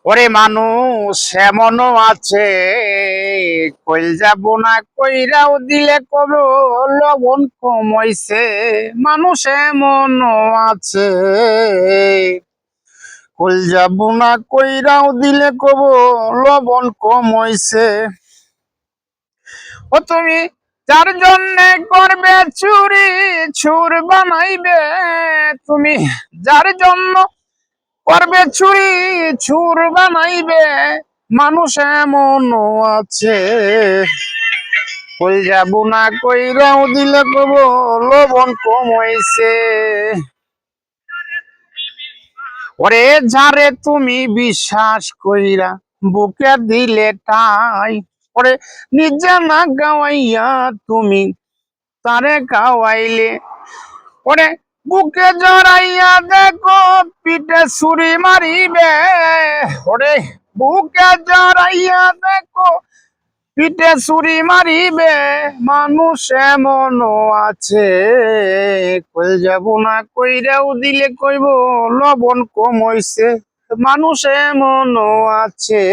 ওরে মানুষ এমনও আছে, কইল যাব না কইরাও দিলে কব লবণ কমইছে। মানুষ এমনও আছে, কইল যাব না কইরাও দিলে কব লবণ কমইছে। ও তুমি যার জন্যে করবে চুরি ছুর বানাইবে, তুমি যার জন্য করবে চুরি ছুর বানাইবে। মানুষ এমনও আছে, কই যাব না কইরাও দিলে কব লবণ কমইছে। ওরে যারে তুমি বিশ্বাস কইরা বুকে দিলে ঠাই, ওরে নিজে না গাওয়াইয়া তুমি তারে গাওয়াইলে। ওরে বুকে জড়াইয়া দেখো পিঠে ছুরি মারিবে, ওরে বুকে জড়াইয়া দেখো পিঠে ছুরি মারিবে। মানুষ এমনও আছে, কই যাব না কইরাও দিলে কইব লবণ কমইছে। মানুষ এমনও আছে।